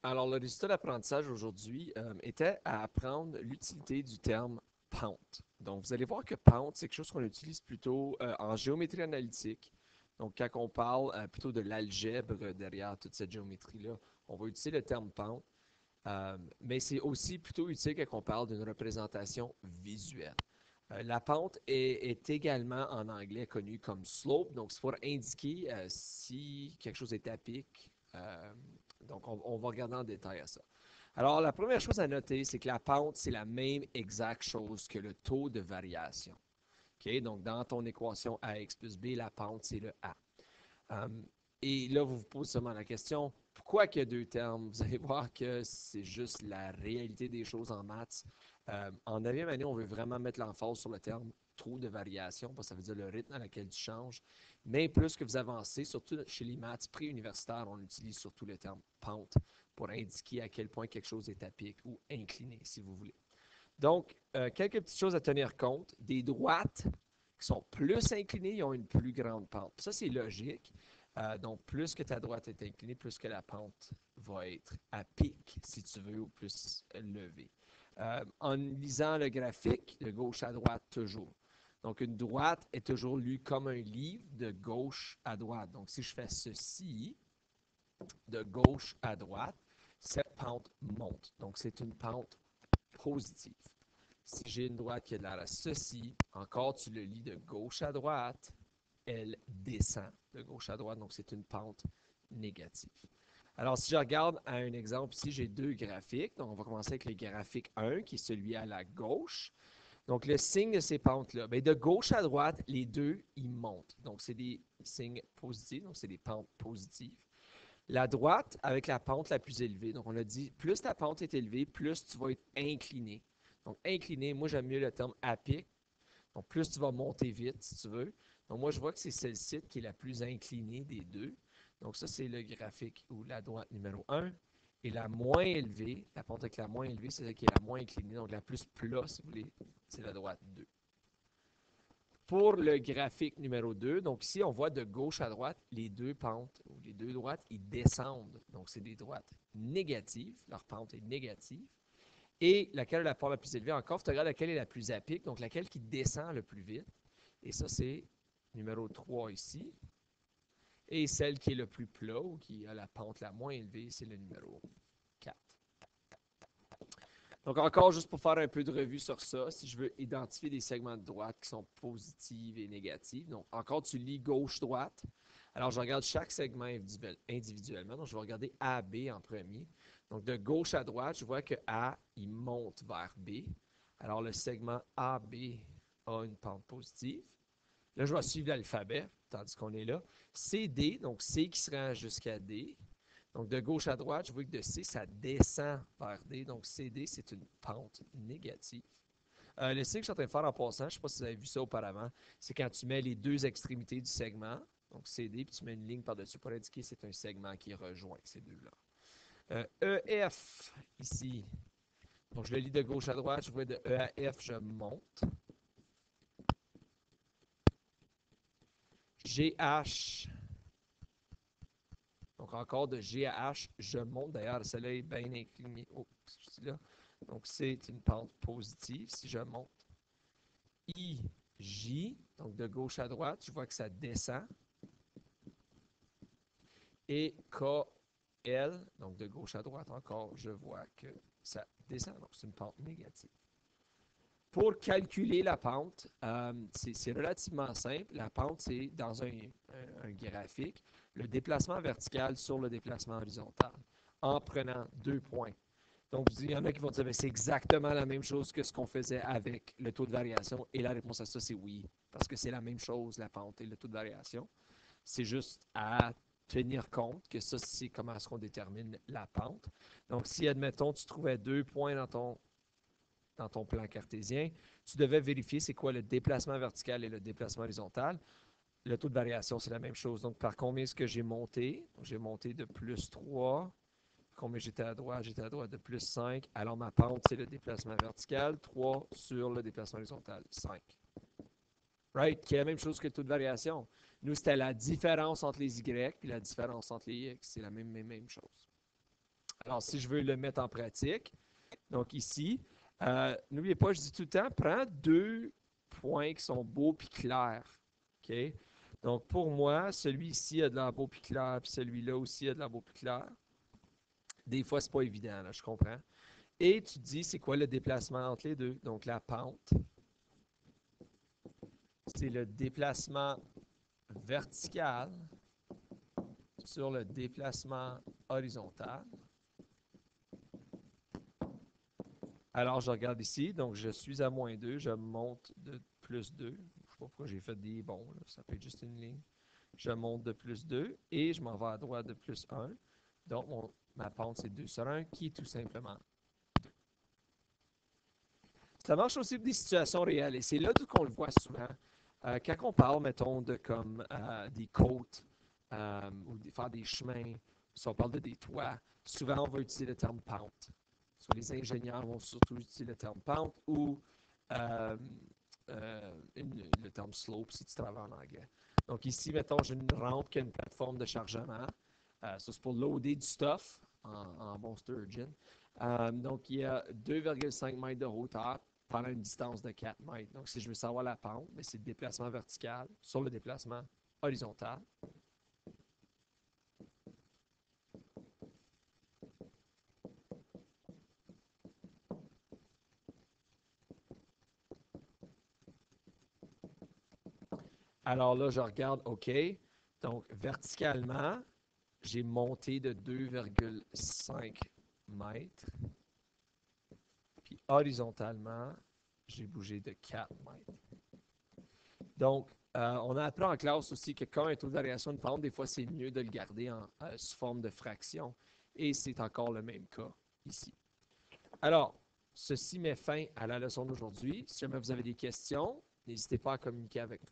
Alors, le résultat d'apprentissage aujourd'hui était à apprendre l'utilité du terme pente. Donc, vous allez voir que pente, c'est quelque chose qu'on utilise plutôt en géométrie analytique. Donc, quand on parle plutôt de l'algèbre derrière toute cette géométrie-là, on va utiliser le terme pente. Mais c'est aussi plutôt utile quand on parle d'une représentation visuelle. La pente est également en anglais connue comme slope, donc c'est pour indiquer si quelque chose est à pic. Donc on va regarder en détail à ça. Alors la première chose à noter, c'est que la pente, c'est la même exacte chose que le taux de variation. OK? Donc dans ton équation AX plus B, la pente, c'est le A. Um, et là, vous vous posez seulement la question, pourquoi qu'il y a deux termes? Vous allez voir que c'est juste la réalité des choses en maths. En 9e année, on veut vraiment mettre l'emphase sur le terme taux de variation, parce que ça veut dire le rythme à laquelle tu changes. Mais plus que vous avancez, surtout chez les maths pré-universitaires, on utilise surtout le terme pente pour indiquer à quel point quelque chose est à pic ou incliné, si vous voulez. Donc, quelques petites choses à tenir compte. Des droites qui sont plus inclinées, ils ont une plus grande pente. Ça, c'est logique. Donc, plus que ta droite est inclinée, plus que la pente va être à pic, si tu veux, ou plus levée. En lisant le graphique, de gauche à droite, toujours. Donc, une droite est toujours lue comme un livre de gauche à droite. Donc, si je fais ceci, de gauche à droite, cette pente monte. Donc, c'est une pente positive. Si j'ai une droite qui a de l'air à ceci, encore tu le lis de gauche à droite, elle descend de gauche à droite, donc c'est une pente négative. Alors, si je regarde à un exemple ici, j'ai deux graphiques. Donc, on va commencer avec le graphique 1, qui est celui à la gauche. Donc, le signe de ces pentes-là, bien, de gauche à droite, les deux, ils montent. Donc, c'est des signes positifs, donc c'est des pentes positives. La droite avec la pente la plus élevée. Donc, on a dit, plus ta pente est élevée, plus tu vas être incliné. Donc, incliné, moi, j'aime mieux le terme à pic. Donc, plus tu vas monter vite, si tu veux. Donc, moi, je vois que c'est celle-ci qui est la plus inclinée des deux. Donc, ça, c'est le graphique où la droite numéro 1 et la moins élevée, la pente avec la moins élevée, c'est celle qui est la moins inclinée. Donc, la plus plat, si vous voulez, c'est la droite 2. Pour le graphique numéro 2, donc ici, on voit de gauche à droite, les deux pentes, ou les deux droites, ils descendent. Donc, c'est des droites négatives. Leur pente est négative. Et laquelle est la pente la plus élevée encore, tu regardes laquelle est la plus à pic, donc laquelle qui descend le plus vite. Et ça, c'est numéro 3 ici. Et celle qui est le plus plat, ou qui a la pente la moins élevée, c'est le numéro 4. Donc encore, juste pour faire un peu de revue sur ça, si je veux identifier des segments de droite qui sont positifs et négatifs, donc encore, tu lis gauche-droite. Alors, je regarde chaque segment individuellement. Donc, je vais regarder A, B en premier. Donc, de gauche à droite, je vois que A, il monte vers B. Alors, le segment AB a une pente positive. Là, je vais suivre l'alphabet, tandis qu'on est là. CD, donc C qui se rend jusqu'à D. Donc, de gauche à droite, je vois que de C, ça descend vers D. Donc, CD, c'est une pente négative. Le signe que je suis en train de faire en passant, je ne sais pas si vous avez vu ça auparavant, c'est quand tu mets les deux extrémités du segment, donc CD, puis tu mets une ligne par-dessus pour indiquer que c'est un segment qui rejoint ces deux-là. EF, ici. Donc, je le lis de gauche à droite, je vois de E à F, je monte. GH, donc encore de G à H, je monte. D'ailleurs, celle-là est bien inclinée. Oh, là. Donc, c'est une pente positive si je monte. I, J, donc de gauche à droite, je vois que ça descend. Et K, L, donc de gauche à droite encore, je vois que ça descend. Donc, c'est une pente négative. Pour calculer la pente, c'est relativement simple. La pente, c'est dans un graphique, le déplacement vertical sur le déplacement horizontal, en prenant 2 points. Donc, il y en a qui vont dire que c'est exactement la même chose que ce qu'on faisait avec le taux de variation. Et la réponse à ça, c'est oui, parce que c'est la même chose, la pente et le taux de variation. C'est juste à tenir compte que ça, c'est comment est-ce qu'on détermine la pente. Donc, si, admettons, tu trouvais 2 points dans ton plan cartésien, tu devais vérifier c'est quoi le déplacement vertical et le déplacement horizontal. Le taux de variation, c'est la même chose. Donc, par combien est-ce que j'ai monté? J'ai monté de plus 3. Combien j'étais à droite? J'étais à droite de plus 5. Alors, ma pente, c'est le déplacement vertical. 3 sur le déplacement horizontal. 5. Right? Qui est la même chose que le taux de variation. Nous, c'était la différence entre les Y et la différence entre les X. C'est la même chose. Alors, si je veux le mettre en pratique, donc ici, n'oubliez pas, je dis tout le temps, prends deux points qui sont beaux puis clairs. OK? Donc, pour moi, celui-ci a de l'air beau puis clair, puis celui-là aussi a de l'air beau puis clair. Des fois, c'est pas évident, là, je comprends. Et tu te dis, c'est quoi le déplacement entre les deux? Donc, la pente, c'est le déplacement vertical sur le déplacement horizontal. Alors, je regarde ici, donc je suis à -2, je monte de +2. Je ne sais pas pourquoi j'ai fait des bons, là, ça peut être juste une ligne. Je monte de +2 et je m'en vais à droite de +1. Donc, ma pente, c'est 2 sur 1, qui est tout simplement. Ça marche aussi pour des situations réelles et c'est là qu'on le voit souvent. Quand on parle, mettons, de comme des côtes ou faire des chemins, si on parle de des toits, souvent on va utiliser le terme pente. Soit les ingénieurs vont surtout utiliser le terme pente ou euh, le terme slope si tu travailles en anglais. Donc ici, mettons, j'ai une rampe qui a une plateforme de chargement. Ça, c'est pour loader du stuff en bon Sturgeon. Donc, il y a 2,5 mètres de hauteur pendant une distance de 4 mètres. Donc, si je veux savoir la pente, c'est le déplacement vertical sur le déplacement horizontal. Alors là, je regarde, OK. Donc, verticalement, j'ai monté de 2,5 mètres. Puis horizontalement, j'ai bougé de 4 mètres. Donc, on a appris en classe aussi que quand un taux de variation de pente, des fois, c'est mieux de le garder sous forme de fraction. Et c'est encore le même cas ici. Alors, ceci met fin à la leçon d'aujourd'hui. Si jamais vous avez des questions, n'hésitez pas à communiquer avec nous.